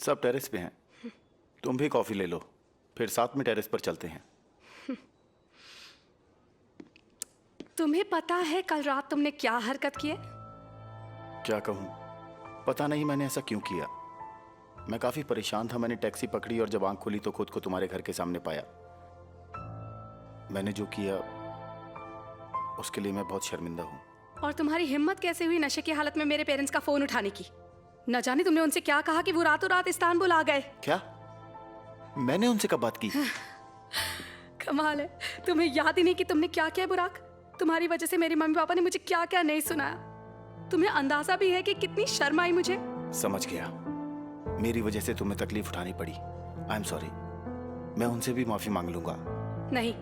सब टेरेस पे हैं। तुम भी कॉफी ले लो, फिर साथ में टेरेस पर चलते हैं। तुम्हें पता है कल रात तुमने क्या हरकत की है? क्या कहूँ, पता नहीं मैंने ऐसा क्यों किया। मैं काफी परेशान था। मैंने टैक्सी पकड़ी और जब आंख खोली तो खुद को तुम्हारे घर के सामने पाया। मैंने जो किया उसके लिए मैं बहुत शर्मिंदा हूँ। और तुम्हारी हिम्मत कैसे हुई नशे की हालत में मेरे पेरेंट्स का फोन उठाने की? न जाने तुमने उनसे क्या कहा कि वो रातों रात इस्तांबुल आ गए। क्या? मैंने उनसे कब बात की? कमाल है, तुम्हें याद ही नहीं कि तुमने क्या किया बुराक। तुम्हारी वजह से मेरे मम्मी पापा ने मुझे क्या क्या नहीं सुनाया। तुम्हें अंदाजा भी है कि कितनी शर्म आई मुझे? समझ गया, मेरी वजह से तुम्हें तकलीफ उठानी पड़ी। I am sorry. मैं उनसे भी माफी मांग लूंगा। नहीं,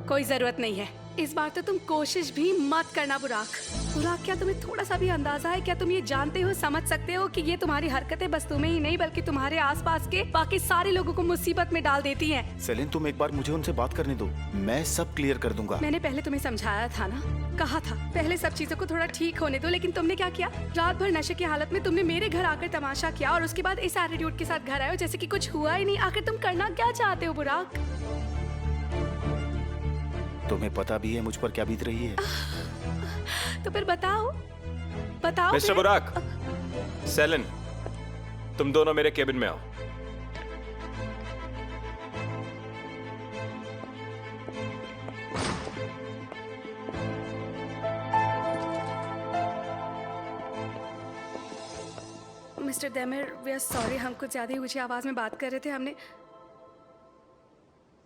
कोई जरूरत नहीं है। इस बार तो तुम कोशिश भी मत करना बुराक। बुराक, क्या तुम्हें थोड़ा सा भी अंदाजा है? क्या तुम ये जानते हो, समझ सकते हो कि ये तुम्हारी हरकतें बस तुम्हें ही नहीं बल्कि तुम्हारे आसपास के बाकी सारे लोगों को मुसीबत में डाल देती हैं? सेलिन, तुम एक बार मुझे उनसे बात करने दो, मैं सब क्लियर कर दूंगा। मैंने पहले तुम्हें समझाया था ना, कहा था पहले सब चीजों को थोड़ा ठीक होने दो, लेकिन तुमने क्या किया? रात भर नशे की हालत में तुमने मेरे घर आकर तमाशा किया और उसके बाद इस एटीट्यूड के साथ घर आए हो जैसे कि कुछ हुआ ही नहीं। आखिर तुम करना क्या चाहते हो बुराक? तुम्हें पता भी है मुझ पर क्या बीत रही है? तो फिर बताओ, बताओ। मिस्टर बुराक, सेलिन, तुम दोनों मेरे केबिन में आओ। मिस्टर देमिर, वी आर सॉरी, हम कुछ ज्यादा ही ऊंची आवाज में बात कर रहे थे। हमने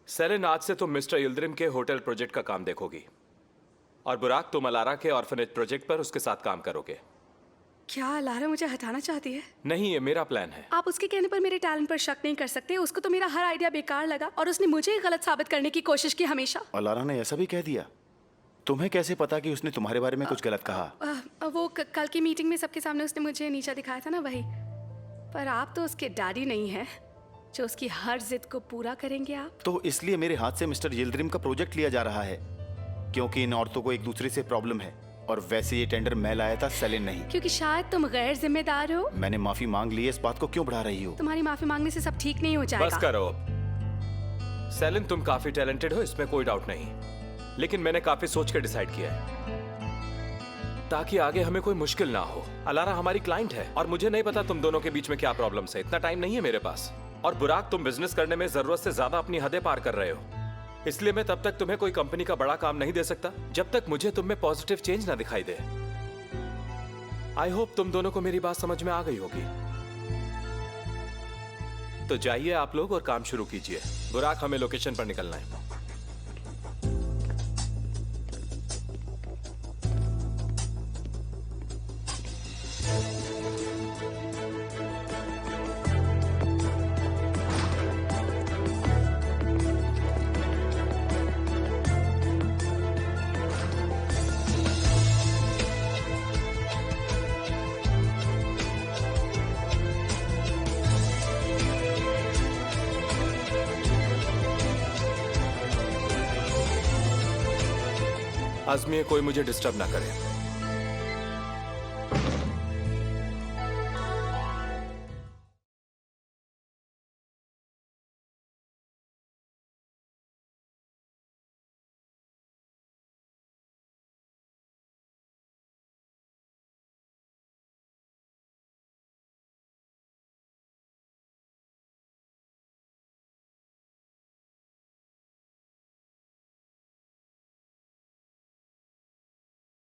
सेलिन, आज से तुम मिस्टर यिल्दिरिम के होटल प्रोजेक्ट का काम देखोगी और बुराक, तुम अलारा के ऑर्फनेज प्रोजेक्ट पर उसके साथ काम करोगे। क्या अलारा मुझे हटाना चाहती है? नहीं, ये मेरा प्लान है। आप उसके कहने पर मेरे टैलेंट पर शक नहीं कर सकते। उसको तो मेरा हर आइडिया बेकार लगा और उसने मुझे ही गलत साबित करने की कोशिश की हमेशा। अलारा ने ऐसा भी कह दिया? तुम्हें कैसे पता कि उसने तुम्हारे बारे में कुछ गलत कहा? वो कल की मीटिंग में सबके सामने उसने मुझे नीचा दिखाया था ना, वही। पर आप तो उसके डैडी नहीं है जो उसकी हर जिद को पूरा करेंगे। आप तो इसलिए मेरे हाथ से मिस्टर यिल्दिरिम का प्रोजेक्ट लिया जा रहा है क्योंकि इन औरतों को एक दूसरे से प्रॉब्लम है। और वैसे ये टेंडर मैं लाया था, सेलिन नहीं। क्योंकि शायद तुम गैर जिम्मेदार हो। मैंने माफी मांग ली है, इस बात को क्यों बढ़ा रही हो? तुम्हारी माफी मांगने से सब ठीक नहीं हो जाएगा। बस करो सेलिन, तुम काफी टैलेंटेड हो, इसमें कोई डाउट नहीं, लेकिन मैंने काफी सोच कर डिसाइड किया है ताकि आगे हमें कोई मुश्किल ना हो। अलारा हमारी क्लाइंट है और मुझे नहीं पता तुम दोनों के बीच में क्या प्रॉब्लम्स है। इतना टाइम नहीं है मेरे पास। और बुराक, तुम बिजनेस करने में जरूरत से ज्यादा अपनी हदें पार कर रहे हो, इसलिए मैं तब तक तुम्हें कोई कंपनी का बड़ा काम नहीं दे सकता जब तक मुझे तुम में पॉजिटिव चेंज ना दिखाई दे। आई होप तुम दोनों को मेरी बात समझ में आ गई होगी। तो जाइए आप लोग और काम शुरू कीजिए। बुराक, हमें लोकेशन पर निकलना है। आजमिए कोई मुझे डिस्टर्ब ना करे।